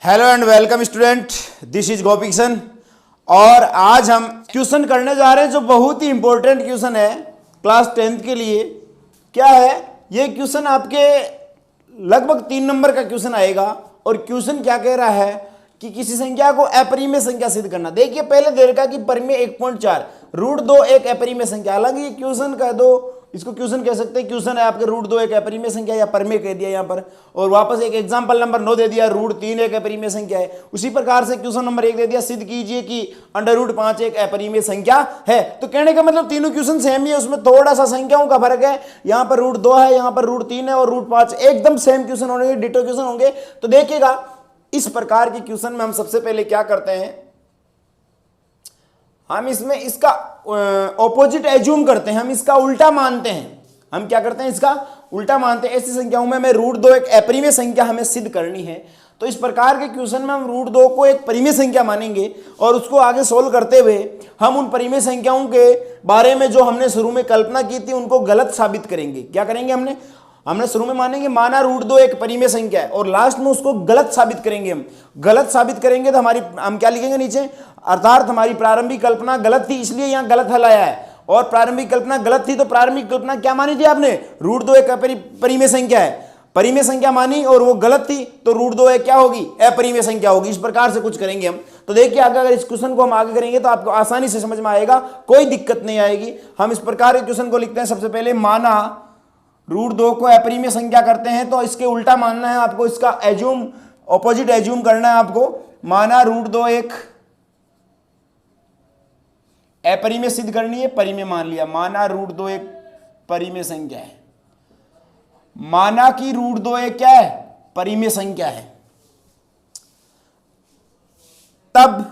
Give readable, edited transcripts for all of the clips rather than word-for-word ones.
Hello and welcome student, this is Gopi Kishan और आज हम क्वेश्चन करने जा रहे हैं जो बहुत ही इंपॉर्टेंट क्वेश्चन है क्लास 10th के लिए। क्या है ये क्वेश्चन? आपके लगभग 3 नंबर का क्वेश्चन आएगा और क्वेश्चन क्या कह रहा है कि किसी संख्या को अपरिमेय संख्या सिद्ध करना। देखिए पहले दे रखा कि परिमेय 1.4 √2 एक अपरिमेय संख्या। हालांकि ये क्वेश्चन कह दो, इसको क्वेश्चन कह सकते हैं। क्वेश्चन है आपके √2 एक अपरिमेय संख्या या परिमेय कह दिया यहाँ पर, और वापस एक एग्जांपल नंबर 9 दे दिया √3 एक अपरिमेय संख्या है। उसी प्रकार से क्वेश्चन नंबर 1 दे दिया सिद्ध कीजिए कि √5 एक अपरिमेय संख्या है। तो कहने का मतलब तीनों क्वेश्चन सेम ही है, उसमें थोड़ा सा संख्याओं का फर्क है। यहाँ पर √2 है, यहाँ पर √3 है और √5 एकदम सेम क्वेश्चन होंगे, डिटो क्वेश्चन होंगे। तो देखिएगा इस प्रकार के क्वेश्चन में हम सबसे पहले क्या करते हैं, हम इसमें इसका ऑपोजिट एज्यूम करते हैं, हम इसका उल्टा मानते हैं। हम क्या करते हैं, इसका उल्टा मानते हैं। ऐसी संख्याओं में हमें √2 एक अपरिमेय संख्या हमें सिद्ध करनी है। तो इस प्रकार के क्वेश्चन में हम √2 को एक परिमेय संख्या मानेंगे और उसको आगे सोल्व करते हुए हम उन परिमेय संख्याओं के बारे में जो हमने शुरू में कल्पना की थी उनको गलत साबित करेंगे। क्या करेंगे? हमने शुरू में मानेंगे माना √2 एक परिमेय संख्या है और लास्ट में उसको गलत साबित करेंगे। हम गलत साबित करेंगे तो हम क्या लिखेंगे नीचे, अर्थात हमारी प्रारंभिक कल्पना गलत थी इसलिए यहां गलत हल आया है। और प्रारंभिक कल्पना गलत थी तो प्रारंभिक कल्पना क्या मानी थी आपने? √2 एक परिमेय संख्या है, परिमेय संख्या मानी और वो गलत थी तो √2 एक क्या होगी? अपरिमेय संख्या होगी। इस प्रकार से कुछ करेंगे हम। तो देखिए अगर इस क्वेश्चन को हम आगे करेंगे तो आपको आसानी से समझ में आएगा, कोई दिक्कत नहीं आएगी। हम इस प्रकार के क्वेश्चन को लिखते हैं। सबसे पहले माना √2 को अपरिमेय संख्या करते हैं तो इसके उल्टा मानना है आपको, इसका एज्यूम ऑपोजिट एज्यूम करना है आपको। माना √2 एक अपरिमेय सिद्ध करनी है, परिमेय मान लिया। माना √2 एक परिमेय संख्या है, माना कि √2 एक क्या है? परिमेय संख्या है। तब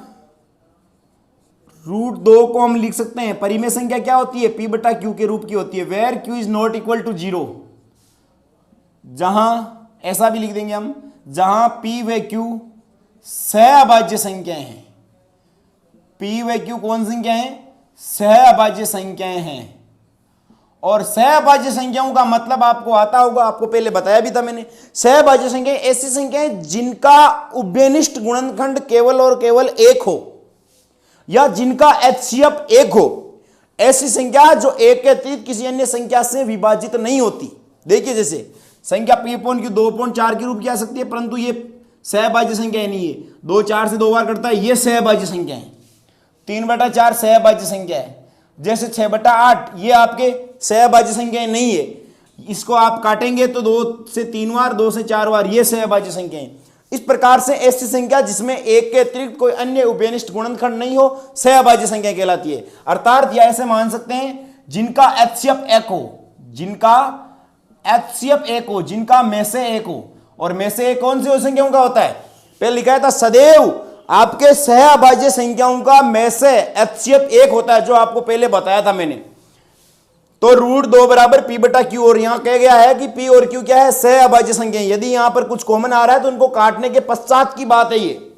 √2 को हम लिख सकते हैं, परिमेय संख्या क्या होती है? P/Q के रूप की होती है। Where Q is not equal to 0, जहां ऐसा भी लिख देंगे हम, जहां P व Q सहअभाज्य संख्याएं हैं। P व Q कौन संख्या है? सहअभाज्य संख्याएं हैं। और सहअभाज्य संख्याओं का मतलब आपको आता होगा, आपको पहले बताया भी था मैंने। सहअभाज्य संख्याएं ऐसी संख्याएं जिनका उभयनिष्ठ गुणनखंड केवल और केवल 1 हो या जिनका HCF 1 हो। ऐसी संख्या जो 1 के अतिरिक्त किसी अन्य संख्या से विभाजित नहीं होती। देखिए जैसे संख्या P/Q 2.4 के रूप की आ सकती है, परंतु ये सहअभाज्य संख्या नहीं है। 2 4 से 2 बार करता है, ये सहअभाज्य संख्या है। 3/4 सहअभाज्य संख्या है। जैसे 6/8 ये आपके सहअभाज्य संख्याएं नहीं है। इसको आप काटेंगे तो 2 से 3 बार, 2 से 4 बार, ये सहअभाज्य संख्याएं। इस प्रकार से ऐसी संख्या जिसमें 1 के अतिरिक्त कोई अन्य उभयनिष्ठ गुणनखंड नहीं हो, सहअभाज्य संख्या कहलाती है। अर्थात या ऐसे मान सकते हैं जिनका HCF 1 हो, जिनका HCF 1 हो, जिनका में से 1 हो। और में से 1 कौन सी संख्याओं का होता है? पहले लिखा था सदैव आपके सहअभाज्य संख्याओं का में से HCF 1 होता है, जो आपको पहले बताया था मैंने। तो √2 बराबर P/Q, और यहां कह गया है कि P और Q क्या है? सहअभाज्य संख्या। यदि यहां पर कुछ कॉमन आ रहा है तो उनको काटने के पश्चात की बात है ये।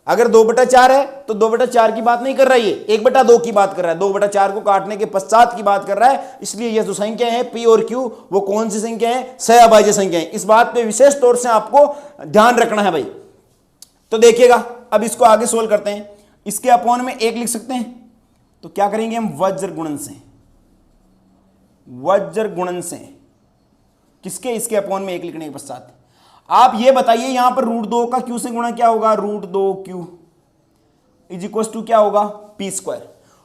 अगर 2/4 है तो 2/4 की बात नहीं कर रहा है, ये 1/2 की बात कर रहा है। 2/4 को काटने के पश्चात की बात कर रहा है। इसलिए ये जो संख्या है P और Q वो कौन सी संख्या है? सहअभाज्य संख्या है। इस बात पे विशेष तौर से आपको ध्यान रखना है भाई। तो देखिएगा अब इसको आगे सोल्व करते हैं। इसके अपॉन में 1 लिख सकते हैं, तो क्या करेंगे हम? वज्र गुणन से। वज्र गुणन से किसके? इसके अपॉन में 1 लिखने के पश्चात आप ये बताइए यहां पर √2 का Q से गुणा क्या होगा? √2Q इज इक्वल टू क्या होगा? P²।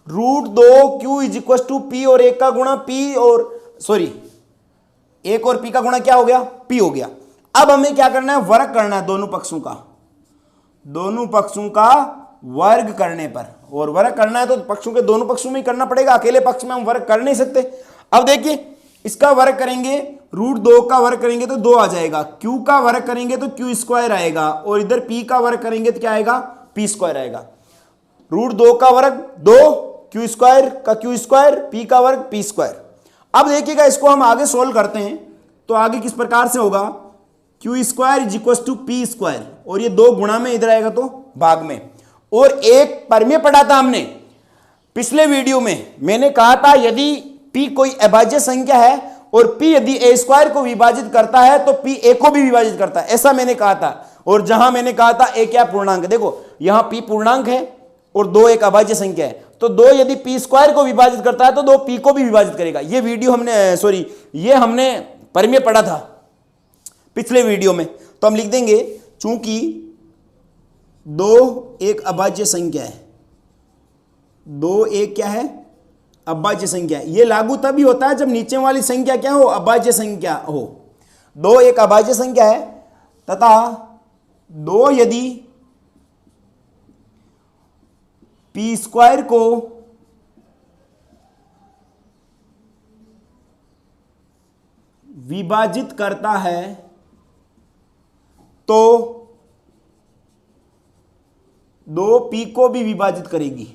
√2Q is equal to P और 1 का गुणा P और 1 और P का गुणा क्या हो गया? P हो गया। अब हमें क्या करना है? वर्ग करना है दोनों पक्षों का, दोनों पक्षों का वर्ग करने पर। और वर्ग करना है तो पक्षों के दोनों पक्षों में ही करना पड़ेगा, अकेले पक्ष में हम वर्ग कर नहीं सकते। अब देखिए इसका वर्ग करेंगे, √2 का वर्ग करेंगे तो 2 आ जाएगा, Q का वर्ग करेंगे तो Q² आएगा, और इधर P का वर्ग करेंगे तो क्या आएगा? P² आएगा। √2 का वर्ग 2, Q² का Q², P का वर्ग P²। अब देखिएगा इसको हम आगे सोल्व करते हैं तो आगे किस प्रकार से होगा? Q² is equal to P², और ये 2 गुणा में इधर आएगा तो भाग में। और एक परिमेय पढ़ा था हमने पिछले वीडियो में, मैंने कहा था यदि P कोई अभाज्य संख्या है और P यदि A² को विभाजित करता है तो P A को भी विभाजित करता है, ऐसा मैंने कहा था। और जहां मैंने कहा था ए क्या पूर्णांक, देखो यहां p पूर्णांक है और 2 एक अभाज्य संख्या है, तो 2 यदि p स्क्वायर को विभाजित करता है तो 2 p को भी विभाजित करेगा। ये वीडियो हमने ये हमने परिमेय पढ़ा था पिछले वीडियो में। तो हम लिख देंगे चूंकि 2 एक अभाज्य संख्या है, 2 एक क्या है, अभाज्य संख्या है। ये लागू तभी होता है जब नीचे वाली संख्या क्या हो, अभाज्य संख्या हो। 2 एक अभाज्य संख्या है तथा 2 यदि p स्क्वायर को विभाजित करता है तो 2 p को भी विभाजित करेगी,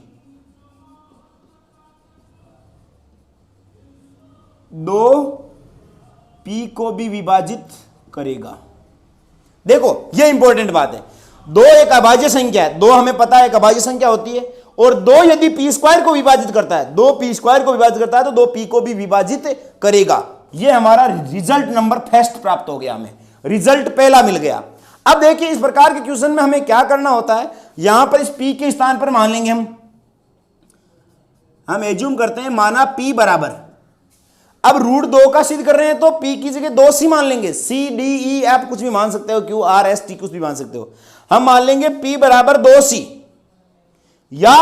2 p को भी विभाजित करेगा। देखो यह इंपॉर्टेंट बात है, 2 एक अभाज्य संख्या है, 2 हमें पता है एक अभाज्य संख्या होती है, और 2 यदि p स्क्वायर को विभाजित करता है, 2 p स्क्वायर को विभाजित करता है तो 2 p को भी विभाजित करेगा। यह हमारा रिजल्ट नंबर फर्स्ट प्राप्त हो गया, हमें रिजल्ट पहला मिल गया। अब देखिए इस प्रकार के क्वेश्चन में हमें क्या करना होता है, यहां पर इस p के स्थान पर मान लेंगे हम एज्यूम करते हैं माना p बराबर, अब √2 का सिद्ध कर रहे हैं तो p की जगह 2c मान लेंगे, c d e f कुछ भी मान सकते हो, q r s t कुछ भी मान सकते हो। हम मान लेंगे p बराबर 2c या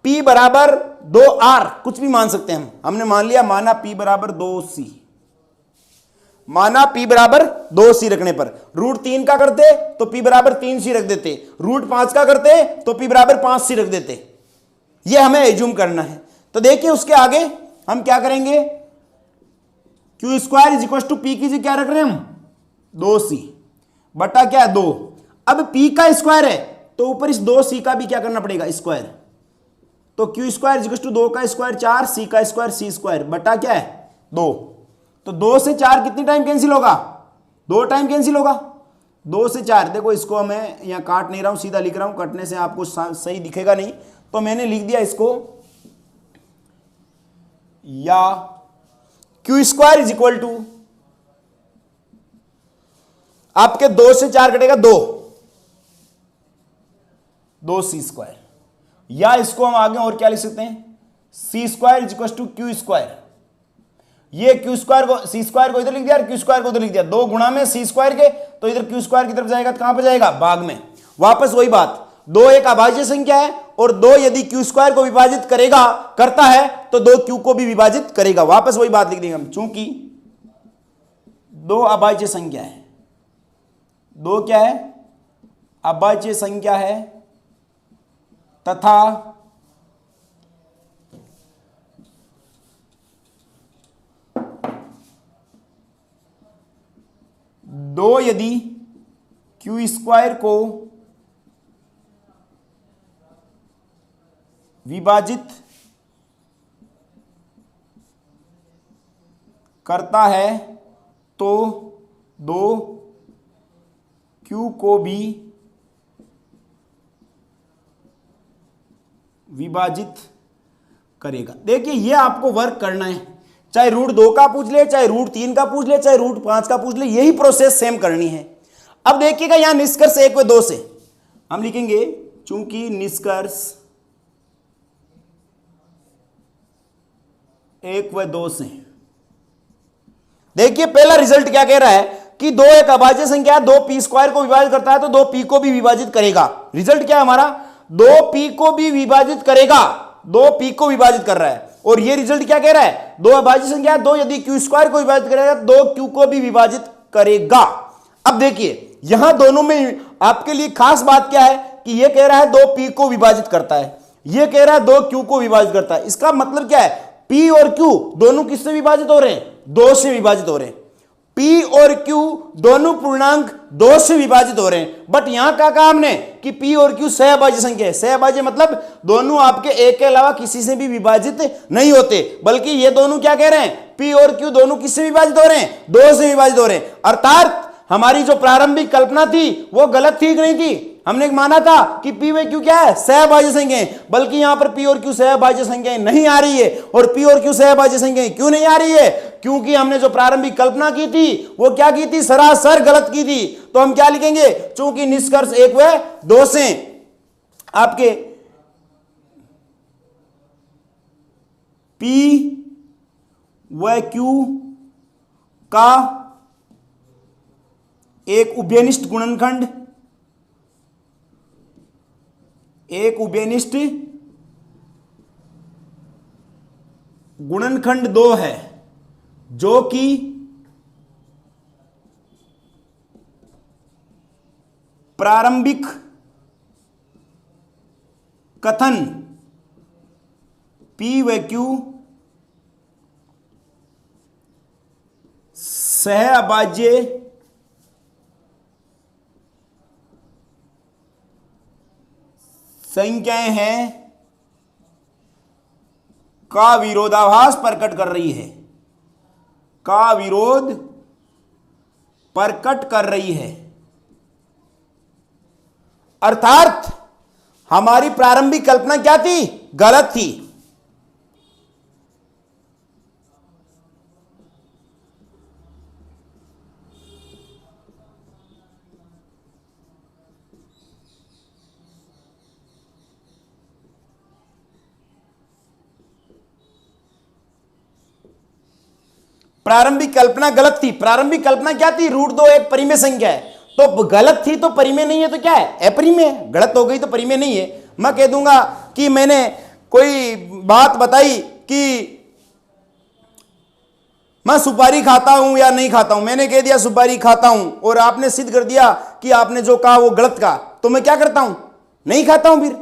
p बराबर 2r कुछ भी मान सकते हैं हमने मान लिया माना p बराबर 2c, माना p बराबर 2c रखने पर √3 का करते तो p बराबर 3c रख देते, √5 का करते तो p बराबर 5c रख देते। यह हमें एज्यूम करना है। तो देखिए उसके आगे हम क्या करेंगे, q square is equal to p की जगह क्या रख रहे हैं हम 2c बटा क्या 2। अब p का स्क्वायर है तो ऊपर इस 2c का भी क्या करना पड़ेगा स्क्वायर, तो q square is equal to 2 का स्क्वायर 4, c का स्क्वायर c स्क्वायर बटा क्या है 2। तो 2 से 4 कितनी टाइम कैंसिल होगा, 2 टाइम कैंसिल होगा, 2 से 4। देखो इसको मैं यहाँ काट नहीं रहा हूं, सीधा लिख रहा हूं, कटने से आपको सही दिखेगा नहीं, तो मैंने लिख दिया इसको या q square is equal to आपके 2 से 4 कटेगा 2c स्क्वायर, या इसको हम आगे और क्या लिख सकते हैं c square is equal to q square. ये q स्क्वायर को c स्क्वायर को इधर लिख दिया और q स्क्वायर को उधर लिख दिया, 2 गुणा में c स्क्वायर के, तो इधर q स्क्वायर की तरफ जाएगा तो कहां पर जाएगा भाग में। वापस वही बात, 2 एक अभाज्य संख्या है और 2 यदि q स्क्वायर को विभाजित करेगा करता है तो 2 q को भी विभाजित करेगा। वापस वही बात लिख देंगे हम, चूंकि 2 अभाज्य संख्या है, 2 क्या है अभाज्य संख्या है तथा 2 यदि q स्क्वायर को विभाजित करता है तो 2 q को भी विभाजित करेगा। देखिए ये आपको वर्क करना है, चाहे √2 का पूछ ले, चाहे √3 का पूछ ले, चाहे √5 का पूछ ले, यही प्रोसेस सेम करनी है। अब देखिएगा यहां निष्कर्ष 1 व 2 से हम लिखेंगे, चूंकि निष्कर्ष 1 व 2 से, देखिए पहला रिजल्ट क्या कह रहा है कि 2 एक अभाज्य संख्या, 2 p स्क्वायर को विभाजित करता है तो 2 p को भी विभाजित करेगा। रिजल्ट क्या है हमारा 2 p को भी विभाजित करेगा, 2 p को विभाजित कर रहा है। और ये रिजल्ट क्या कह रहा है 2 अभाज्य संख्या, 2 यदि q स्क्वायर को विभाजित करेगा 2 q को भी विभाजित करेगा। अब देखिए यहां दोनों में आपके लिए खास बात क्या है कि ये कह रहा है 2 p को विभाजित करता है, ये कह रहा है 2 q को विभाजित करता है। इसका मतलब क्या है p और q दोनों किससे विभाजित हो रहे हैं 2 से विभाजित हो रहे हैं। p और q दोनों पूर्णांक 2 से विभाजित हो रहे हैं। बट यहां क्या कहा हमने कि p और q सहअभाज्य संख्या है। सहअभाज्य मतलब दोनों आपके एक के अलावा किसी से भी विभाजित नहीं होते, बल्कि ये दोनों क्या कह रहे हैं p और q दोनों किससे विभाजित हो रहे हैं 2 से विभाजित हो रहे हैं। अर्थात हमारी जो प्रारंभिक कल्पना थी वो गलत थी कि नहीं थी। हमने माना था कि p व q क्या है सहअभाज्य संख्याएं, बल्कि यहां पर p और q सहअभाज्य संख्याएं नहीं आ रही है। और p और q सहअभाज्य संख्याएं क्यों नहीं आ रही है, क्योंकि हमने जो प्रारंभिक कल्पना की थी वो क्या की थी, सरासर गलत की थी। तो हम क्या लिखेंगे, चूंकि निष्कर्ष 1 व 2 से आपके P व Q का एक उभयनिष्ठ गुणनखंड, एक उभयनिष्ठ गुणनखंड 2 है, जो कि प्रारंभिक कथन P व Q सह अभाज्य संख्याएं हैं का विरोधाभास प्रकट कर रही है, का विरोध प्रकट कर रही है। अर्थात हमारी प्रारंभिक कल्पना क्या थी, गलत थी। प्रारंभिक कल्पना गलत थी। प्रारंभिक कल्पना क्या थी, √2 एक परिमेय संख्या है। तो गलत थी तो परिमेय नहीं है तो क्या है, अपरिमेय। गलत हो गई तो परिमेय नहीं है। मैं कह दूंगा कि मैंने कोई बात बताई कि मैं सुपारी खाता हूं या नहीं खाता हूं, मैंने कह दिया सुपारी खाता हूं और आपने सिद्ध कर दिया कि आपने जो कहा वो गलत कहा, तो मैं क्या करता हूं, नहीं खाता हूं। फिर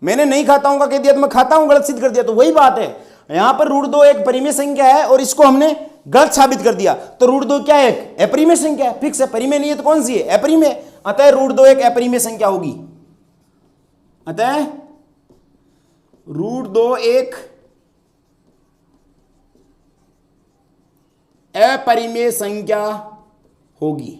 मैंने नहीं खाता हूं का कह दिया तो मैं खाता हूं, गलत सिद्ध कर दिया। तो वही बात है, यहां पर √2 एक परिमेय संख्या है और इसको हमने गलत साबित कर दिया। तो √2 क्या है, एक अपरिमेय संख्या है, फिक्स है। परिमेय नहीं है तो कौन सी है, अपरिमेय। अतः √2 एक अपरिमेय संख्या होगी। अतः √2 एक अपरिमेय संख्या होगी।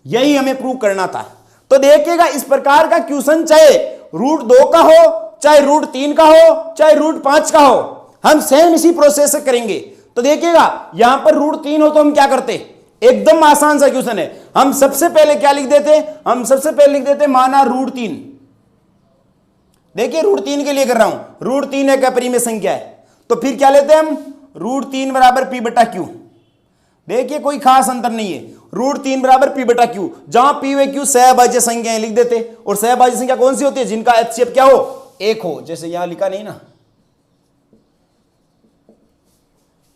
यही हमें प्रूव करना था। तो देखिएगा, इस प्रकार का क्वेश्चन चाहे √2 का हो, चाहे √3 का हो, चाहे √5 का हो, हम सेम इसी प्रोसेस से करेंगे। तो देखिएगा, यहां पर √3 हो तो हम क्या करते, एकदम आसान सा क्वेश्चन है। हम सबसे पहले क्या लिख देते, हम सबसे पहले लिख देते माना √3। देखिए √3 के लिए कर रहा हूं, √3 एक अपरिमेय संख्या है। तो फिर क्या लेते हैं हम, √3 बराबर P/Q। देखिए कोई खास अंतर नहीं है, √3 बराबर P/Q। जहां P व Q सहअभाज्य संख्याएं लिख देते। और सहअभाज्य संख्या कौन सी होती है, जिनका HCF क्या हो, 1 हो। जैसे यहां लिखा नहीं ना,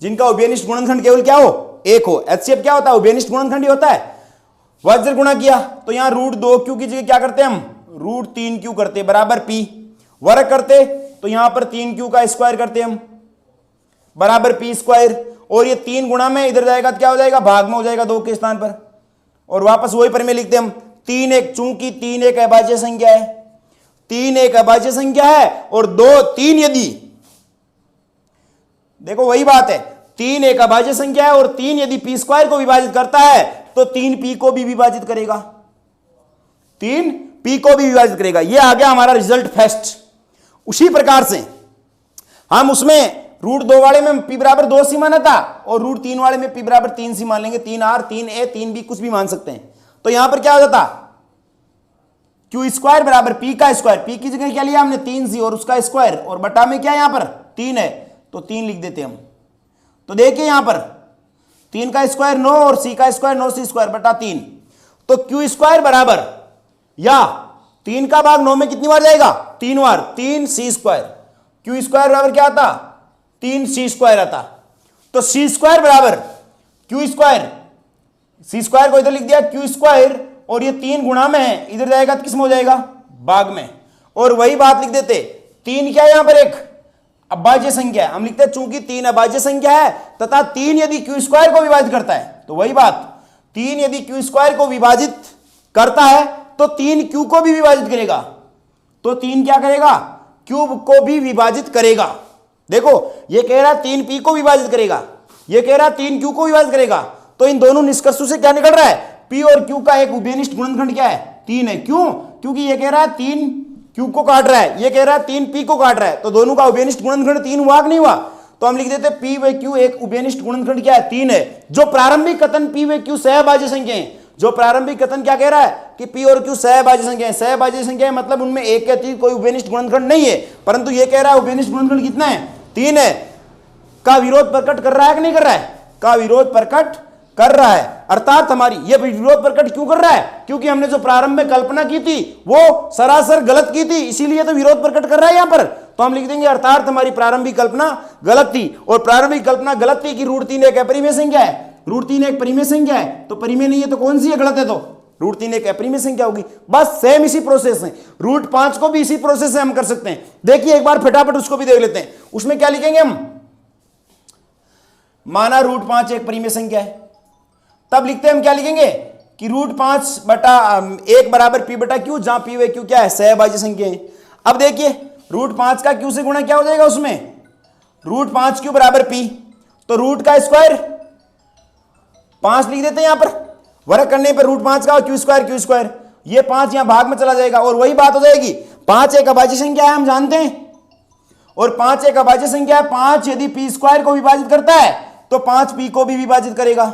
जिनका उभयनिष्ठ गुणनखंड केवल क्या हो, 1 हो। HCF क्या होता है, उभयनिष्ठ गुणनखंड ही होता है। वज्र गुणा किया तो यहां √2Q की जगह क्या करते हैं हम, √3Q करते बराबर P। वर्ग करते तो यहां पर 3Q का स्क्वायर करते हम बराबर P²। और ये 3 गुणा में इधर जाएगा तो क्या हो जाएगा, भाग में हो जाएगा 2 के स्थान पर। और वापस वही परिमेय लिखते हम, 3 एक, चूंकि 3 एक अभाज्य संख्या है, 3 एक अभाज्य संख्या है और 3 यदि, देखो वही बात है, 3 एक अभाज्य संख्या है और 3 यदि P² को विभाजित करता है तो 3P को भी विभाजित करेगा, 3P को भी विभाजित करेगा। ये आ गया हमारा रिजल्ट फर्स्ट। उसी प्रकार से हम उसमें √2 वाले में P बराबर 2 सी माना था और √3 वाले में P बराबर 3 सी मान लेंगे। 3R 3A 3B कुछ भी मान सकते हैं। तो यहां पर क्या हो जाता, Q² बराबर P का स्क्वायर, P की जगह क्या लिया हमने 3C और उसका स्क्वायर, और बटा में क्या यहां पर 3 है तो 3 लिख देते हम। तो देखिए यहां पर 3 का स्क्वायर 9 और C का स्क्वायर 9C² बटा 3। तो Q² बराबर, या 3 का भाग 9 में कितनी बार जाएगा, 3 बार, 3C²। Q² बराबर क्या आता, 3C² आता। तो C² बराबर Q², C² को इधर लिख दिया Q², और ये 3 गुणा में है, इधर जाएगा तो किस में हो जाएगा, भाग में। और वही बात लिख देते, 3 क्या है यहां पर, एक अभाज्य संख्या है। हम लिखते हैं चूंकि 3 अभाज्य संख्या है तथा 3 यदि Q² को विभाजित करता है, तो वही बात, 3 यदि Q² को विभाजित करता है तो 3 Q को भी विभाजित करेगा। तो 3 क्या करेगा, Q को भी विभाजित करेगा। देखो ये कह रहा है 3P को विभाजित करेगा, ये कह रहा है 3Q को विभाजित करेगा। तो इन दोनों निष्कर्षों से क्या निकल रहा है, P और Q का एक उभयनिष्ठ गुणनखंड क्या है, 3 है। क्यों, क्योंकि ये कह रहा है 3Q को काट रहा है, ये कह रहा है 3P को काट रहा है। तो दोनों का उभयनिष्ठ गुणनखंड 3 हुआ कि नहीं हुआ। तो हम लिख देते पी व क्यू एक उभयनिष्ठ गुणनखंड क्या है, 3 है। जो प्रारंभिक कथन पी व क्यू सहभाज्य संख्या है, जो प्रारंभिक कथन क्या कह रहा है कि पी और क्यू सहभाज्य संख्या है। सहभाज्य संख्या है मतलब उनमें एक के अतिरिक्त कोई उभयनिष्ठ गुणनखंड नहीं है, परंतु ये कह रहा है उभयनिष्ठ गुणनखंड कितना है, 3 है। का विरोध प्रकट कर रहा है कि नहीं कर रहा है, का विरोध प्रकट कर रहा है। अर्थात हमारी ये विरोध प्रकट क्यों कर रहा है, क्योंकि हमने जो प्रारंभ में कल्पना की थी वो सरासर गलत की थी, इसीलिए तो विरोध प्रकट कर रहा है यहां पर। तो हम लिख देंगे अर्थात हमारी प्रारंभिक कल्पना गलत थी, और प्रारंभिक कल्पना गलत थी कि √3 एक अपरिमेय संख्या है, √3 एक परिमेय संख्या है, तो परिमेय नहीं है तो कौन सी है, गलत है, तो √3 एक अपरिमेय संख्या होगी। बस सेम इसी प्रोसेस है, √5 को भी इसी प्रोसेस से हम कर सकते हैं। देखिए एक बार फटाफट उसको भी देख लेते हैं। उसमें क्या लिखेंगे हम, माना √5 एक परिमेय संख्या है, तब लिखते हैं हम क्या लिखेंगे कि √5 बटा 1 बराबर पी बटा क्यू, जहां पी व क्यू क्या है, सहभाज्य संख्या है। अब देखिए √5 का क्यू से गुणा क्या हो जाएगा, उसमें √5 क्यू बराबर पी, तो रूट का स्क्वायर 5 लिख देते हैं यहां पर, वर्ग करने पर √5 का क्यू स्क्वायर, ये 5 यहां भाग में चला जाएगा और वही बात हो जाएगी। 5 एक अभाज्य संख्या है हम जानते हैं, और 5 एक अभाज्य संख्या है। 5 यदि पी स्क्वायर को विभाजित करता है तो 5 पी को भी विभाजित करेगा,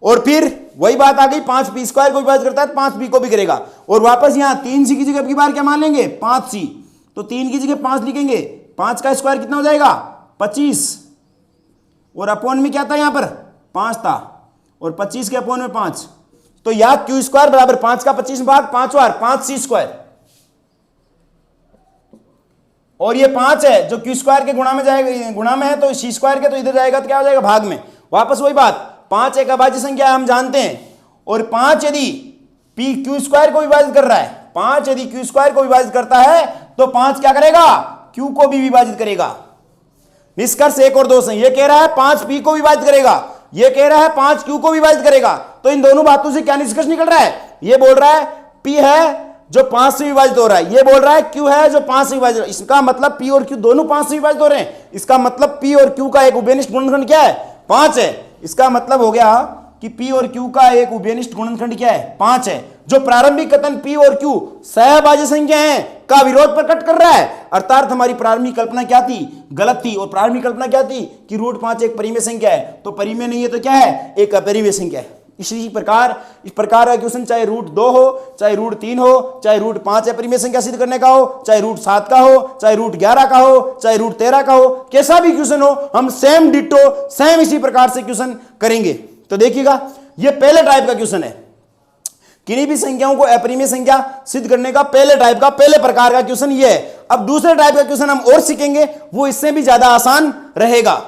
और फिर वही बात आ गई, 5 पी स्क्वायर को विभाजित करता है तो 5 पी को भी करेगा। और वापस यहां 3 सी की जगह की बार क्या मान लेंगे, 5 सी, तो 3 की जगह 5 लिखेंगे, 5 का स्क्वायर कितना हो जाएगा, 25, और अपोन में क्या था यहां पर, 5 था, और 25 के अपोन में 5, तो या क्यू स्क्वायर बराबर 5 का 25 भाग 5 बार 5 सी स्क्वायर, और ये 5 है जो क्यू स्क्वायर के गुणा में जाएगा, गुणा में है तो सी स्क्वायर के, तो इधर जाएगा तो क्या हो जाएगा, भाग में। वापस वही बात, 5 एक अभाज्य संख्या है हम जानते हैं, और 5 यदि पी क्यू स्क्वायर को विभाजित कर रहा है, 5 यदि क्यू स्क्वायर को विभाजित करता है तो 5 क्या करेगा, क्यू को भी विभाजित करेगा। निष्कर्ष 1 और 2 से ये कह रहा है 5 पी को विभाजित करेगा, ये कह रहा है 5 क्यू को विभाजित करेगा। तो इन दोनों बातों से क्या निष्कर्ष निकल रहा है, ये बोल रहा है पी है जो 5 से विभाजित हो रहा है, ये बोल रहा है क्यू है जो 5 से विभाजित हो रहा है। इसका मतलब पी और क्यू दोनों 5 से विभाजित हो रहे हैं, इसका मतलब पी और क्यू का एक उभयनिष्ठ गुणनखंड क्या है, 5 है। इसका मतलब हो गया कि पी और क्यू का एक उभयनिष्ठ गुणनखंड क्या है, 5 है। जो प्रारंभिक कथन पी और क्यू सहभाज्य संख्या हैं का विरोध प्रकट कर रहा है, अर्थात हमारी प्रारंभिक कल्पना क्या थी, गलत थी। और प्रारंभिक कल्पना क्या थी कि √5 एक परिमेय संख्या है, तो परिमेय नहीं है तो क्या है, एक अपरिमेय संख्या है। इसी प्रकार इस प्रकार का क्वेश्चन चाहे √2 हो, चाहे √3 हो, चाहे √5 अपरिमेय संख्या सिद्ध करने का हो, चाहे √7 का हो, चाहे √11 का हो, चाहे √13 का हो, कैसा भी क्वेश्चन हो, हम सेम डिटो सेम इसी प्रकार से क्वेश्चन करेंगे। तो देखिएगा ये पहले टाइप का क्वेश्चन है, किन्हीं भी संख्याओं को अपरिमेय संख्या सिद्ध करने का पहले टाइप का, पहले प्रकार का क्वेश्चन ये है। अब दूसरे टाइप का क्वेश्चन हम और सीखेंगे, वो इससे भी ज्यादा आसान रहेगा।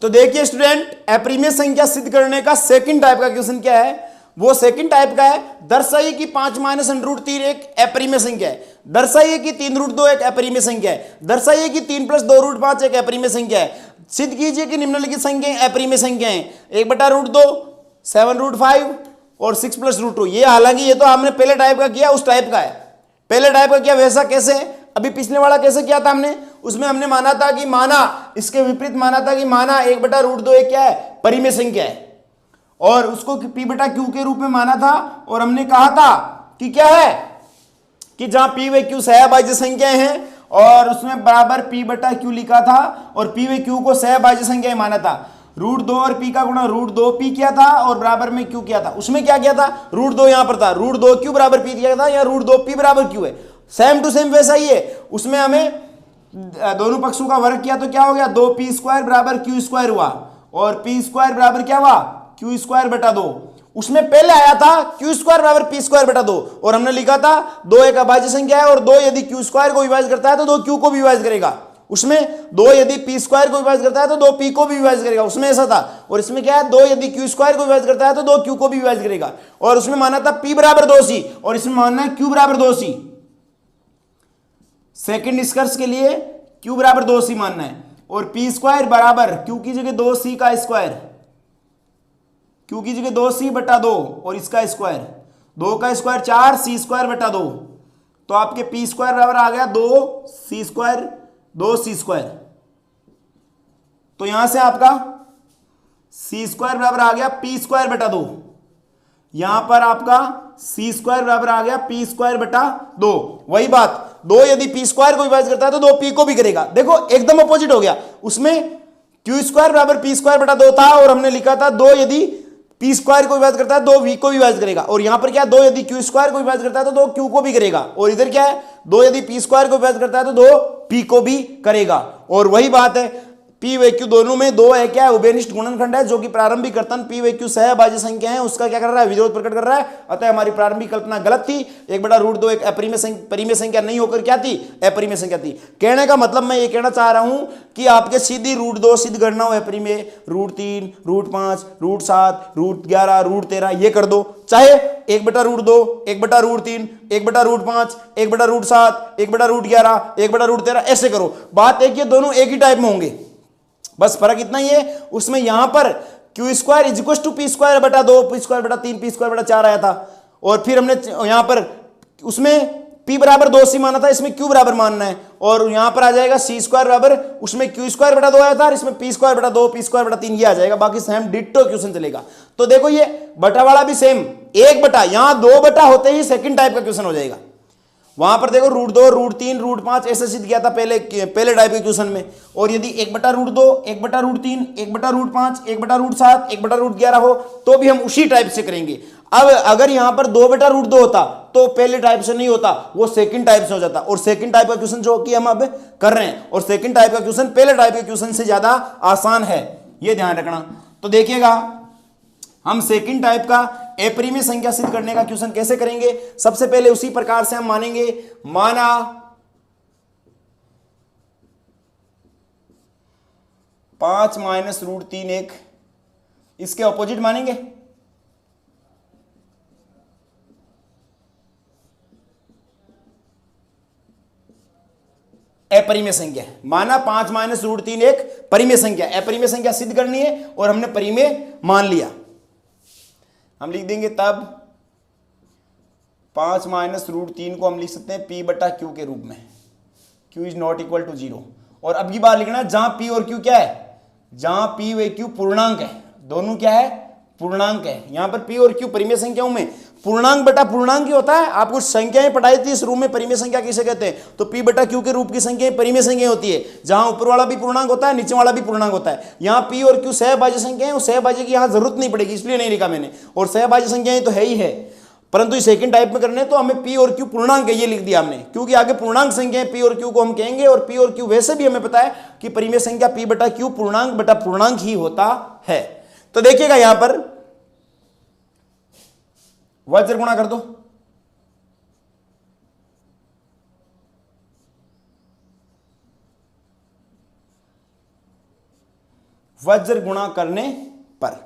तो देखिए स्टूडेंट, अपरिमेय संख्या सिद्ध करने का सेकंड टाइप का क्वेश्चन क्या है, वो सेकंड टाइप का है, दर्शाइए कि 5 - √3 एक अपरिमेय संख्या है, दर्शाइए कि 3 √2 एक अपरिमेय संख्या है, दर्शाइए कि 3 + 2 √5 एक अपरिमेय संख्या है। सिद्ध कीजिए कि निम्नलिखित संख्याएं अपरिमेय संख्या हैं, 1/√2, 7 √5 और 6 + √2। ये हालांकि ये तो हमने पहले टाइप का किया, उस टाइप का है, पहले टाइप का किया। वैसा कैसे, अभी पिछले वाला कैसे किया था हमने, उसमें हमने माना था कि माना इसके विपरीत माना था कि माना 1/√2 एक क्या है, परिमेय संख्या है, और उसको पी बटा क्यू के रूप में माना था। और हमने कहा था कि क्या है कि जहां पी व क्यू सहभाज्य संख्याएं हैं और उसमें बराबर पी बटा क्यू लिखा था, और पी व क्यू को सहभाज्य संख्याएं माना था। √2 और पी का गुणा √2p किया था और बराबर में q किया था। उसमें क्या किया था, √2 यहां पर था, √2q बराबर p दिया था, या √2p बराबर q है। सेम टू सेम वैसा ही है, उसमें हमें दोनों पक्षों का वर्ग किया तो क्या हो गया, 2p² बराबर q² हुआ, और p² बराबर क्या हुआ, q² बटा 2। उसमें पहले आया था q² बराबर p² बटा 2, और हमने लिखा था 2 एक अभाज्य संख्या है, और 2 यदि q² को विभाजित करता है तो 2 q को भी विभाजित करेगा। उसमें 2 यदि p² को विभाजित करता है तो 2 p को भी विभाजित करेगा, उसमें ऐसा था। और इसमें क्या है, 2 यदि q² को विभाजित करता है तो 2 q को भी विभाजित करेगा, और उसमें माना था p बराबर 2c, और इसमें मानना है q बराबर 2c। सेकंड निष्कर्ष के लिए q बराबर 2c मानना है, और p² बराबर q की जगह 2c का स्क्वायर, q की जगह 2c बटा 2 और इसका स्क्वायर, 2 का स्क्वायर 4, c² बटा 2, तो आपके p² बराबर आ गया 2c², 2c²। तो यहां से आपका c² बराबर आ गया p² बटा 2, यहां पर आपका c² बराबर आ गया p² बटा 2। वही बात, दो यदि पी स्क्वायर को विभाजित करता है तो दो पी को भी करेगा। देखो एकदम अपोजिट हो गया, उसमें क्यू स्क्वायर बराबर पी स्क्वायर बटा दो था और हमने लिखा था दो यदि पी स्क्वायर को विभाजित करता है दो वी को भी विभाजित करेगा, और यहां पर क्या है, दो यदि क्यू स्क्वायर को विभाजित करता है तो दो क्यू को भी करेगा, और इधर क्या है, दो यदि पी स्क्वायर को विभाजित करता है तो दो पी को भी करेगा। और वही बात है, पी व क्यू दोनों में दो है, क्या है, उभयनिष्ठ गुणनखंड है, जो कि प्रारंभिक कर्तन पी व क्यू सहअभाज्य संख्या है, उसका क्या कर रहा है, विरोध प्रकट कर रहा है। अतः हमारी प्रारंभिक कल्पना गलत थी, 1/√2 एक परिमेय संख्या नहीं होकर क्या थी, अपरिमेय संख्या थी। कहने का मतलब मैं ये कहना चाह रहा हूं कि आपके सीधी √2 सिद्ध करना हो अपरिमेय, √3, √5, √7, √11, √13 ये कर दो, चाहे 1/√2, 1/√3, 1/√5, 1/√7, 1/√11, 1/√13 ऐसे करो। बात एक, ये दोनों एक ही टाइप में होंगे, बस फर्क इतना ही है, उसमें यहां पर Q square is equal to P square बटा 2, पी स्क्वायर बटा 3, पी स्क्वायर बटा 4 आया था, और फिर हमने यहां पर उसमें p बराबर 2 सी माना था, इसमें q बराबर मानना है, और यहां पर आ जाएगा सी स्क्वायर बराबर, उसमें क्यू स्क्वायर बटा 2 आया था और इसमें पी स्क्वायर बटा 2, पी स्क्वायर बटा 3 ये आ जाएगा। बाकी सेम डिट्टो क्वेश्चन चलेगा। तो देखो ये बटा वाला भी सेम, 1 बटा, यहां 2 बटा होते ही सेकंड टाइप का क्वेश्चन हो जाएगा। वहां पर देखो √2, √3, √5 ऐसे सिद्ध किया था पहले टाइप के क्वेश्चन में, और यदि 1/√2, 1/√3, 1/5, 1/7, 1/11 हो तो भी हम उसी टाइप से करेंगे। अब अगर यहां पर 2/√2 होता तो पहले टाइप से नहीं होता, वो सेकंड टाइप से हो जाता, और सेकंड टाइप का क्वेश्चन जो कि हम अब कर रहे हैं, और सेकंड टाइप का क्वेश्चन पहले टाइप के क्वेश्चन से ज्यादा आसान है, ये ध्यान रखना। तो देखिएगा हम सेकंड टाइप का अपरिमेय संख्या सिद्ध करने का क्वेश्चन कैसे करेंगे। सबसे पहले उसी प्रकार से हम मानेंगे, माना 5 माइनस √3 1, इसके ऑपोजिट मानेंगे, अपरिमेय संख्या। माना 5 माइनस √3 1 परिमेय संख्या, अपरिमेय संख्या सिद्ध करनी है और हमने परिमेय मान लिया। हम लिख देंगे तब 5 माइनस √3 को हम लिख सकते हैं p बटा q के रूप में, q is not equal to 0। और अब की बार लिखना है जहां p और q क्या है, जहां p व q पूर्णांक है, दोनों क्या है, पूर्णांक है। यहां पर p और q परिमेय संख्याओं में पूर्णांक बटा पूर्णांक ही होता है। आपको संख्याएं पढ़ाई थी इस रूप में, परिमेय संख्या किसे कहते हैं, तो p बटा q के रूप की संख्याएं परिमेय संख्या होती है, जहां ऊपर वाला भी पूर्णांक होता है, नीचे वाला भी पूर्णांक होता है। यहाँ p और q सहभाज्य संख्याएं, सहभाज्य की यहाँ जरूरत नहीं पड़ेगी, इसलिए नहीं लिखा मैंने, और सहभाज्य संख्याएं तो है ही है, परंतु इस सेकंड टाइप में करने तो हमें p और q पूर्णांक है, ये लिख दिया हमने, क्योंकि आगे पूर्णांक संख्याएं p और q को हम कहेंगे, और p और q वैसे भी हमें पता है कि परिमेय संख्या p बटा q पूर्णांक बटा पूर्णांक ही होता है। तो देखिएगा यहां पर वज्र गुणा कर दो, वज्र गुणा करने पर,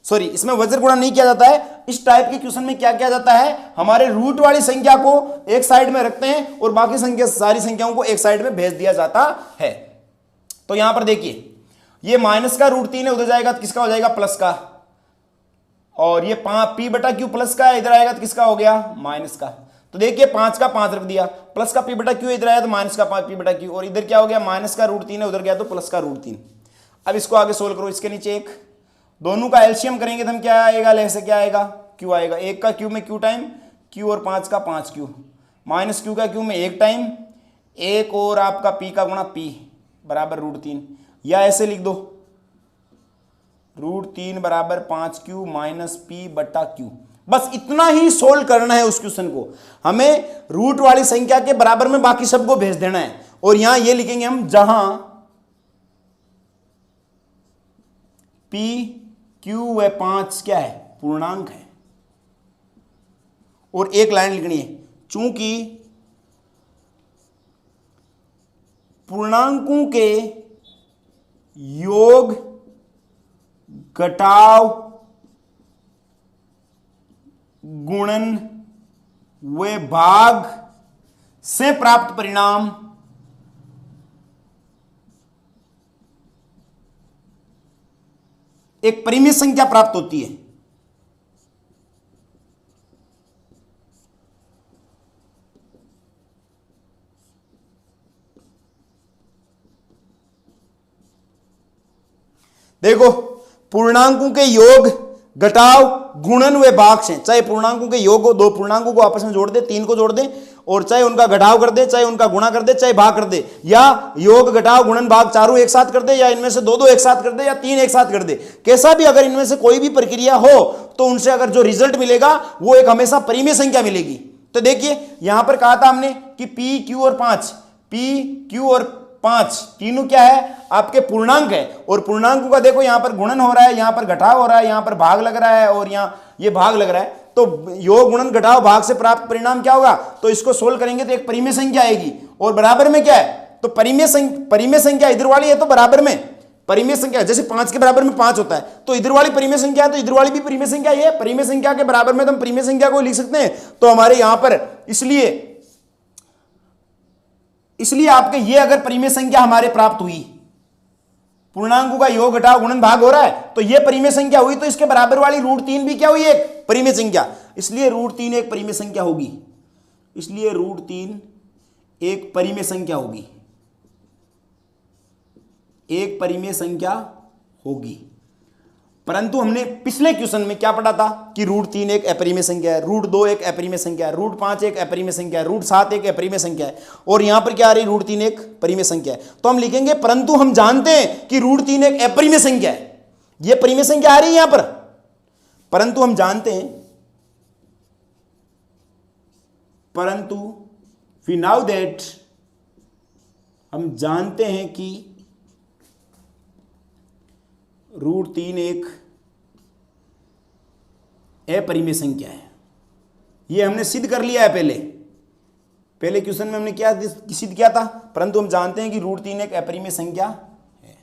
सॉरी इसमें वज्र गुणा नहीं किया जाता है, इस टाइप के क्वेश्चन में क्या किया जाता है, हमारे रूट वाली संख्या को एक साइड में रखते हैं और बाकी संख्या सारी संख्याओं को एक साइड में भेज दिया जाता है। तो यहां पर देखिए ये माइनस का √3 है, उधर जाएगा तो किसका हो जाएगा, प्लस का, और ये p बटा q प्लस का इधर आएगा तो किसका हो गया, माइनस का। तो देखिए 5 का 5 रख दिया, प्लस का p बटा q इधर आया तो माइनस का p बटा q, और इधर क्या हो गया, माइनस का √3 है, उधर गया तो प्लस का √3। अब इसको आगे सोल्व करो, इसके नीचे एक, दोनों का एलसीएम करेंगे तो हम क्या आएगा, ऐसे क्या आएगा, q आएगा, 1 का q में q टाइम q और 5 का 5q, माइनस q का q में 1 टाइम 1 और आपका p का गुणा p बराबर √3, या ऐसे लिख दो √3 बराबर 5q माइनस p बटा q। बस इतना ही सोल्व करना है उस क्वेश्चन को, हमें रूट वाली संख्या के बराबर में बाकी सबको भेज देना है। और यहां ये लिखेंगे हम जहां p q व 5 क्या है, पूर्णांक है, और एक लाइन लिखनी है, चूंकि पूर्णांकों के योग घटाव गुणन व भाग से प्राप्त परिणाम एक परिमेय संख्या प्राप्त होती है। देखो पूर्णांकों के योग घटाव गुणन व भाग से, चाहे पूर्णांकों के योग हो, दो पूर्णांकों को आपस में जोड़ दे, 3 को जोड़ दे, और चाहे उनका घटाव कर दे, चाहे उनका गुणा कर दे, चाहे भाग कर दे, या योग घटाव गुणन भाग चारों एक साथ कर दे, या इनमें से दो दो एक साथ कर दे, या तीन एक साथ कर दे, कैसा भी अगर इनमें से कोई भी प्रक्रिया हो तो उनसे अगर जो रिजल्ट मिलेगा वो एक हमेशा परिमेय संख्या मिलेगी। तो देखिए यहां पर कहा था हमने कि पी क्यू और 5, पी क्यू और 5 तीनों क्या है, आपके पूर्णांक है, और पूर्णांकों का देखो यहां पर गुणन हो रहा है, यहां पर घटाव हो रहा है, यहां पर भाग लग रहा है, और यहां ये भाग लग रहा है। तो योग गुणन घटाव भाग से प्राप्त परिणाम क्या होगा, तो इसको सोल्व करेंगे तो एक परिमेय संख्या आएगी, और बराबर में क्या है, तो परिमेय संख्या इधर वाली है तो बराबर में परिमेय संख्या, जैसे 5 के बराबर में 5 होता है तो इधर वाली परिमेय संख्या है, तो इधर वाली भी परिमेय संख्या है, परिमेय संख्या के बराबर में तो हम परिमेय संख्या को लिख सकते हैं। तो हमारे यहां पर इसलिए आपके ये अगर परिमेय संख्या हमारे प्राप्त हुई, पूर्णांकों का योग घटाव गुणन भाग हो रहा है, तो ये परिमेय संख्या हुई, तो इसके बराबर वाली √3 भी क्या हुई, एक परिमेय संख्या, इसलिए √3 एक परिमेय संख्या होगी, इसलिए √3 एक परिमेय संख्या होगी, एक परिमेय संख्या होगी। परंतु हमने पिछले क्वेश्चन में क्या पढ़ा था कि √3 एक अपरिमेय संख्या है, √2 एक अपरिमेय संख्या है, √5 एक अपरिमेय संख्या है, √7 एक अपरिमेय संख्या है, और यहां पर क्या आ रही, √3 एक परिमेय संख्या है। तो हम लिखेंगे परंतु हम जानते हैं कि √3 एक अपरिमेय संख्या है, यह परिमेय संख्या आ रही है यहां पर, परंतु हम जानते हैं, परंतु वी नाउ दैट हम जानते हैं कि √3 एक अपरिमेय संख्या है। यह हमने सिद्ध कर लिया है पहले क्वेश्चन में हमने क्या सिद्ध किया था, परंतु हम जानते हैं कि √3 एक अपरिमेय संख्या है।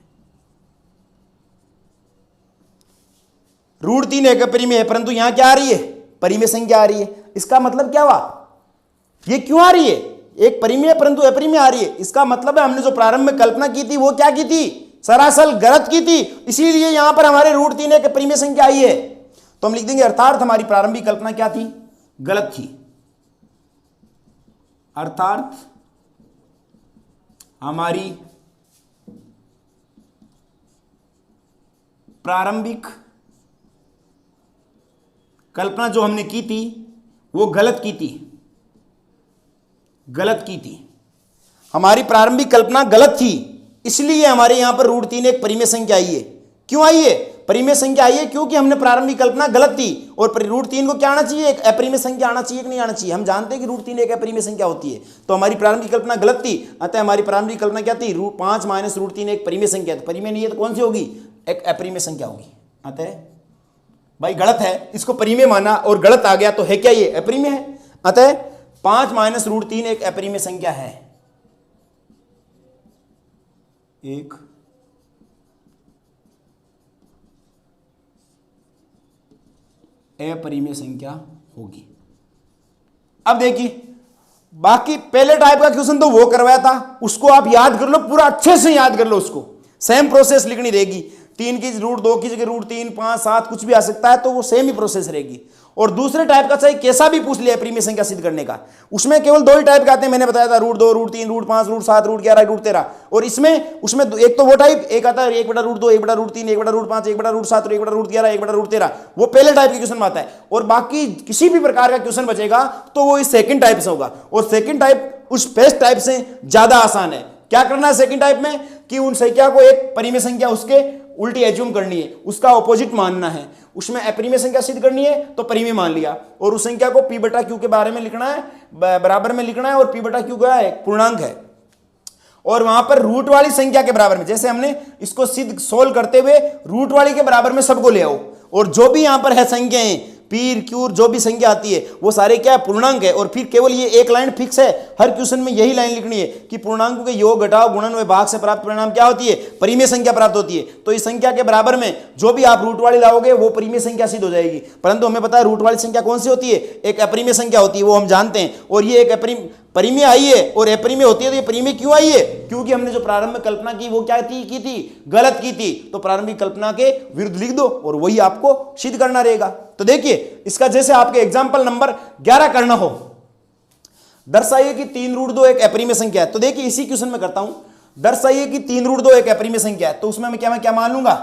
√3 एक अपरिमेय है, परंतु यहां क्या आ रही है, परिमेय संख्या आ रही है। इसका मतलब क्या हुआ, ये क्यों आ रही है, एक परिमेय परंतु अपरिमेय आ रही है, इसका मतलब है हमने जो प्रारंभ में कल्पना की थी वो क्या की थी, सरासर गलत की थी, इसीलिए यहां पर हमारे √3 एक परिमेय संख्या आई है। तो हम लिख देंगे अर्थात हमारी प्रारंभिक कल्पना क्या थी, गलत थी, अर्थात हमारी प्रारंभिक कल्पना जो हमने की थी वो गलत की थी, हमारी प्रारंभिक कल्पना गलत थी, इसलिए हमारे यहां पर √3 एक परिमेय संख्या आई है। क्यों आई है, परिमेय संख्या आई है क्योंकि हमने प्रारंभिक कल्पना गलत थी, और √3 को क्या आना चाहिए, एक अपरिमेय संख्या आना चाहिए कि नहीं आना चाहिए। हम जानते हैं कि √3 एक अपरिमेय संख्या होती है, तो हमारी प्रारंभिक कल्पना गलत थी, अतः हमारी प्रारंभिक कल्पना क्या थी, 5 - √3 एक परिमेय संख्या, तो परिमेय नहीं है तो कौन सी होगी, एक अपरिमेय संख्या होगी। अतः भाई गलत है, इसको परिमेय माना और गलत आ गया तो है क्या, ये अपरिमेय है। अतः 5 - √3 एक अपरिमेय संख्या है, एक अपरिमेय संख्या होगी। अब देखिए बाकी पहले टाइप का क्वेश्चन तो वो करवाया था, उसको आप याद कर लो, पूरा अच्छे से याद कर लो, उसको सेम प्रोसेस लिखनी रहेगी, 3 की √2 की जगह √3, 5, 7 कुछ भी आ सकता है, तो वो सेम ही प्रोसेस रहेगी। और दूसरे टाइप का चाहे कैसा भी पूछ लिया परिमेय संख्या सिद्ध करने का, उसमें केवल 2 ही टाइप के आते हैं, मैंने बताया था, √2, √3, √5, √7, √11, √13। और इसमें उसमें एक तो वो टाइप एक आता है 1/√2, 1/√3, 1/√5, 1/√7 और 1/11, 1/√13, वो पहले टाइप के क्वेश्चन में आता है। और बाकी किसी भी प्रकार का क्वेश्चन बचेगा तो वो इस सेकंड टाइप से होगा, और सेकंड टाइप उस फर्स्ट टाइप से ज्यादा आसान है। क्या करना है सेकंड टाइप में, कि उन संख्या को एक परिमेय संख्या उसके उल्टी एज्यूम करनी है, उसका ऑपोजिट मानना है, उसमें अपरिमेय संख्या सिद्ध करनी है तो परिमेय मान लिया, और उस संख्या को p/q के बारे में लिखना है, बराबर में लिखना है, और p/q क्या है, पूर्णांक है, और वहां पर रूट वाली संख्या के बराबर में, जैसे हमने इसको सिद्ध सोल्व करते हुए रूट वाली के बराबर में सबको ले आओ, और जो भी यहां पर है संख्याएं पी क्यू जो भी संख्या आती है वो सारे क्या है, पूर्णांक है। और फिर केवल ये एक लाइन फिक्स है, हर क्वेश्चन में यही लाइन लिखनी है कि पूर्णांकों के योग घटाव गुणन व भाग से प्राप्त परिणाम क्या होती है, परिमेय संख्या प्राप्त होती है। तो इस संख्या के बराबर में जो भी आप रूट वाली लाओगे वो परिमेय संख्या सिद्ध हो जाएगी। परंतु हमें पता है रूट वाली संख्या कौन सी होती है, एक अपरिमेय संख्या होती है, वो हम जानते हैं। और ये एक परिमेय आई है और अपरिमेय होती है, तो ये परिमेय क्यों आई है, क्योंकि हमने जो प्रारंभ में कल्पना की वो क्या की थी, गलत की थी। तो प्रारंभिक कल्पना के विरुद्ध लिख दो और वही आपको सिद्ध करना रहेगा। तो देखिए इसका जैसे आपके एग्जाम्पल नंबर 11 करना हो, दर्शाइए कि 3√2 एक अपरिमेय संख्या है। तो देखिए इसी क्वेश्चन में करता हूं, दर्शाइए कि 3√2 एक अपरिमेय संख्या है। तो उसमें मैं क्या मान लूंगा,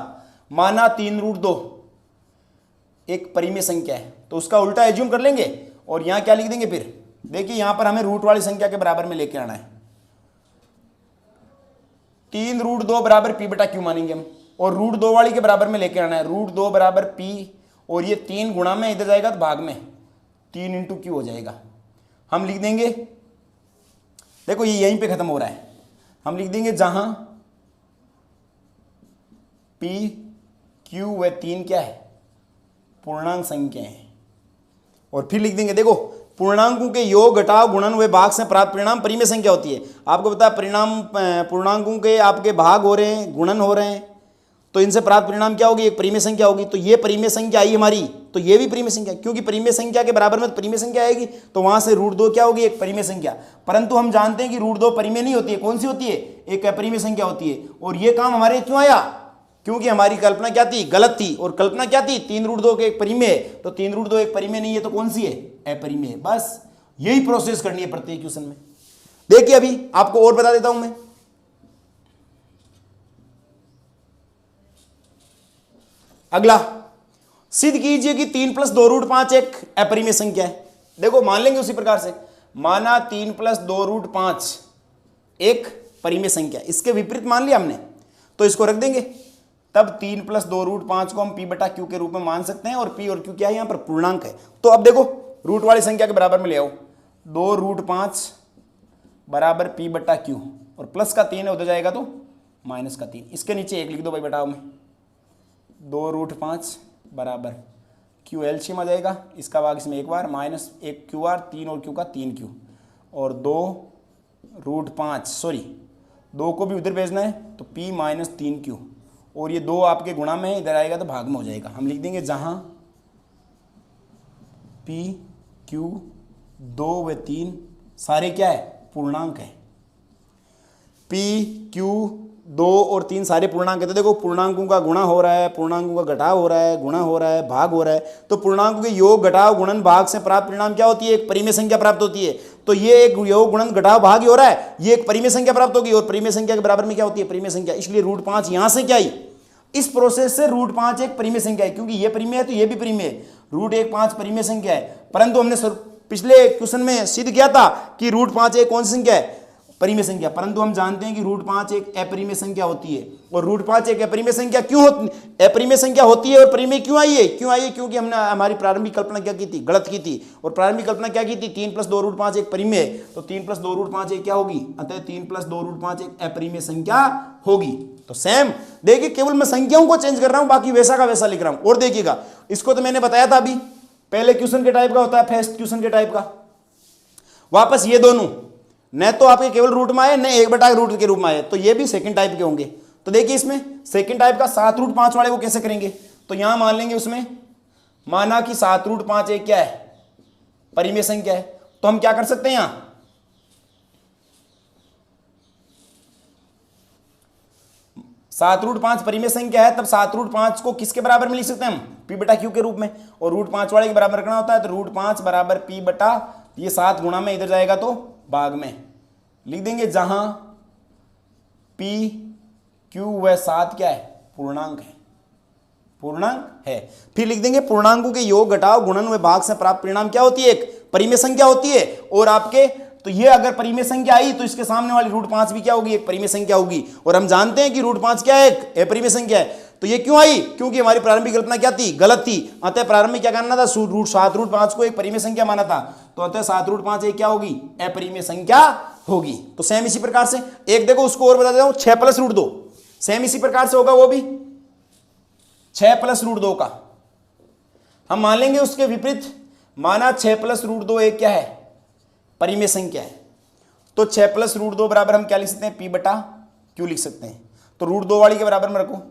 माना 3√2 एक परिमेय संख्या है, तो उसका उल्टा एज्यूम कर लेंगे और यहां क्या लिख देंगे, फिर देखिए यहां पर हमें रूट वाली संख्या के बराबर में लेके आना है। 3√2 बराबर पी बटा क्यू मानेंगे हम, और √2 वाली के बराबर में लेके आना है। √2 बराबर पी, और ये 3 गुणा में इधर जाएगा तो भाग में 3 इंटू क्यू हो जाएगा। हम लिख देंगे, देखो ये यहीं पे खत्म हो रहा है, हम लिख देंगे जहां पी क्यू व 3 क्या है, पूर्णांक संख्या है। और फिर लिख देंगे, देखो पूर्णांकों के योग घटाव गुणन व भाग से प्राप्त परिणाम परिमेय संख्या होती है। आपको पता है परिणाम पूर्णांकों के आपके भाग हो रहे हैं, गुणन हो रहे हैं, तो इनसे प्राप्त परिणाम क्या होगी, एक परिमेय संख्या होगी। तो ये परिमेय संख्या आई हमारी, तो ये भी परिमेय संख्या, क्योंकि परिमेय संख्या के बराबर में तो परिमेय संख्या आएगी, तो वहां से √2 क्या होगी, एक परिमेय संख्या। परंतु हम जानते हैं कि √2 परिमेय नहीं होती है, कौन सी होती है, एक अपरिमेय संख्या होती है। और ये काम हमारे क्यों आया, क्योंकि हमारी कल्पना क्या थी, गलत थी। और कल्पना क्या थी, 3√2 के एक परिमेय, तो 3√2 एक परिमेय नहीं है, तो कौन सी है, अपरिमेय। बस यही प्रोसेस करनी है प्रत्येक क्वेश्चन में। देखिए अभी आपको और बता देता हूं मैं, अगला सिद्ध कीजिए कि 3 + 2√5 एक अपरिमेय संख्या है। देखो मान लेंगे उसी प्रकार से, माना 3 + 2√5 एक परिमेय संख्या, इसके विपरीत मान लिया हमने, तो इसको रख देंगे। तब 3 + 2√5 को हम पी बटा क्यू के रूप में मान सकते हैं, और पी और क्यू क्या है, यहां पर पूर्णांक है। तो अब देखो रूट वाली संख्या के बराबर में ले आओ, 2√5 बराबर पी बटा क्यू, और प्लस का 3 है उधर जाएगा तो माइनस का 3, इसके नीचे 1 लिख दो भाई बटाओ में। 2√5 बराबर क्यू एलसीएम आ जाएगा, इसका भाग इसमें एक बार, माइनस 1 क्यू आर, 3 और क्यू का 3 क्यू, और 2√5 सॉरी 2 को भी उधर भेजना है, तो p - 3 क्यू, और ये 2 आपके गुणा में है, इधर आएगा तो भाग में हो जाएगा। हम लिख देंगे जहां p q 2 व 3 सारे क्या है, पूर्णांक है। p q 2 और 3 सारे पूर्णांक है। तो देखो पूर्णांकों का गुणा हो रहा है, पूर्णांकों का घटाव हो रहा है, गुणा हो रहा है, भाग हो रहा है। तो पूर्णांकों के योग घटाव गुणन भाग से प्राप्त परिणाम क्या होती है, एक परिमेय संख्या प्राप्त होती है। तो ये एक योग गुणन घटाव भाग ही हो रहा है, ये एक परिमेय संख्या प्राप्त होगी, और परिमेय संख्या के बराबर में क्या होती है, परिमेय संख्या। इसलिए √5 यहां से क्या आई, इस प्रोसेस से √5 एक परिमेय संख्या है, क्योंकि ये परिमेय है तो ये भी परिमेय है। √1 परिमेय संख्या है, परंतु हमने पिछले क्वेश्चन में सिद्ध किया था कि √5 एक कौन सी संख्या है, परिमेय संख्या। परंतु हम जानते हैं कि √5 एक अपरिमेय संख्या होती है। और √5 एक अपरिमेय संख्या क्यों होती, अपरिमेय संख्या होती है, और परिमेय क्यों आई है, क्योंकि हमने हमारी प्रारंभिक कल्पना क्या की थी, गलत की थी। और प्रारंभिक कल्पना क्या की थी, 3 + 2√5 एक परिमेय, तो 3 + 2√5 एक क्या होगी, अतः 3 + 2√5 एक अपरिमेय संख्या होगी। तो सेम देखिए, केवल मैं संख्याओं को चेंज कर रहा हूं, बाकी वैसा का वैसा लिख रहा हूं। और देखिएगा, इसको तो मैंने बताया था अभी, पहले क्वेश्चन के टाइप का होता है, फर्स्ट क्वेश्चन के टाइप का। वापस ये दोनों न तो आपके केवल रूट में आए, न 1/रूट के रूप में आए, तो ये भी सेकंड टाइप के होंगे। तो देखिए इसमें सेकंड टाइप का 7√5 वाले को कैसे करेंगे, तो यहां मान लेंगे उसमें, माना कि 7√5 एक क्या है, परिमेय संख्या है। तो हम क्या कर सकते हैं, यहां 7√5 परिमेय संख्या है, तब 7√5 को किसके बराबर में लिख सकते हैं हम, पी बटा क्यू के रूप में। और √5 वाले के बराबर रखना होता है, तो √5 बराबर पी बटा, ये 7 गुणा में इधर जाएगा तो भाग में लिख देंगे, जहां p q व 7 क्या है, पूर्णांक है, पूर्णांक है। फिर लिख देंगे पूर्णांकों के योग घटाव गुणन व भाग से प्राप्त परिणाम क्या होती है, एक परिमेय संख्या होती है। और आपके तो ये अगर परिमेय संख्या आई, तो इसके सामने वाली √5 भी क्या होगी, एक परिमेय संख्या होगी। और हम जानते हैं कि √5 क्या है, एक अपरिमेय संख्या है। तो ये क्यों आई, क्योंकि हमारी प्रारंभिक कल्पना क्या थी, गलत थी। अतः प्रारंभिक क्या करना था, 7√5 को एक परिमेय संख्या माना था, तो अतः 7√5 एक क्या होगी, अपरिमेय संख्या होगी। तो सेम इसी प्रकार से एक देखो, उसको और बता देता हूं, 6 + √2 सेम इसी प्रकार से होगा, वो भी 6 + √2 का हम मान लेंगे उसके विपरीत। माना 6 + √2 एक क्या है, परिमेय संख्या है। तो 6 + √2 बराबर हम क्या लिख सकते हैं, पी बटा क्यू लिख सकते हैं। तो √2 वाली के बराबर में रखो,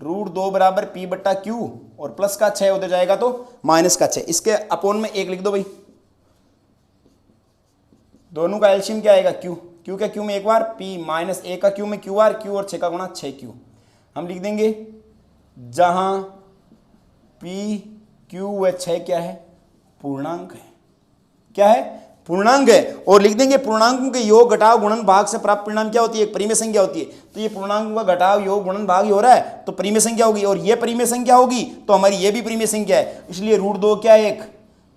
√2 बराबर पी बटा क्यू, और प्लस का 6 उधर जाएगा तो माइनस का 6, इसके अपोन में 1 लिख दो भाई। दोनों का एलसीएम क्या आएगा, क्यू, क्यू का क्यू में एक बार, p - 1 का क्यू में क्यू आर, क्यू और 6 का गुणा 6q। हम लिख देंगे जहां p q व 6 क्या है, पूर्णांक है, क्या है, पूर्णांक है। और लिख देंगे पूर्णांकों के योग घटाव गुणन भाग से प्राप्त परिणाम क्या होती है, एक परिमेय संख्या होती है। तो ये पूर्णांकों का घटाव योग गुणन भाग ही हो रहा है, तो परिमेय संख्या होगी। और ये परिमेय संख्या होगी तो हमारी ये भी परिमेय संख्या है, इसलिए √2 क्या है, एक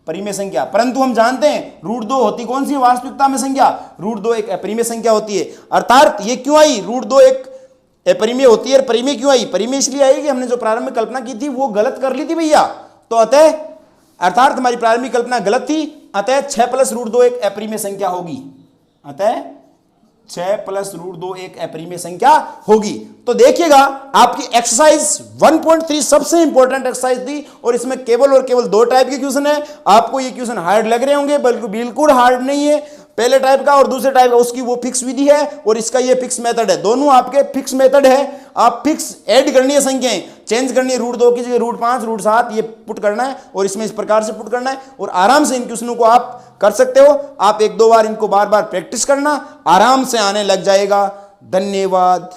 परिमेय संख्या, परंतु हम जानते हैं रूट 2 होती कौन सी वास्तविकता में संख्या, रूट 2 एक अपरिमेय संख्या होती है। अर्थात ये क्यों आई, रूट 2 एक अपरिमेय होती है, परिमेय क्यों आई, परिमेय इसलिए आई कि हमने जो प्रारंभ में कल्पना की थी वो गलत कर ली थी भैया, तो अतः अर्थात हमारी प्रारंभिक कल्पना गलत थी, अतः 6 प्लस रूट 2 एक अपरिमेय संख्या होगी, अतः 6 प्लस रूट 2 एक अपरिमेय संख्या होगी। तो देखिएगा आपकी एक्सरसाइज 1.3 सबसे इंपॉर्टेंट एक्सरसाइज थी और इसमें केवल और केवल 2 टाइप के क्वेश्चन है। आपको ये क्वेश्चन हार्ड लग रहे होंगे, बल्कि बिल्कुल हार्ड नहीं है, पहले टाइप का और दूसरे टाइप का उसकी वो फिक्स विधि है और इसका ये फिक्स मेथड है, दोनों आपके फिक्स मेथड है। आप फिक्स ऐड करनी है संख्याएं, चेंज करनी है, रूट 2 की जगह रूट 5 रूट 7 ये पुट करना है और इसमें इस प्रकार से पुट करना है और आराम से इन क्वेश्चनों को आप कर सकते हो। आप 1-2 बार इनको बार बार प्रैक्टिस करना, आराम से आने लग जाएगा। धन्यवाद।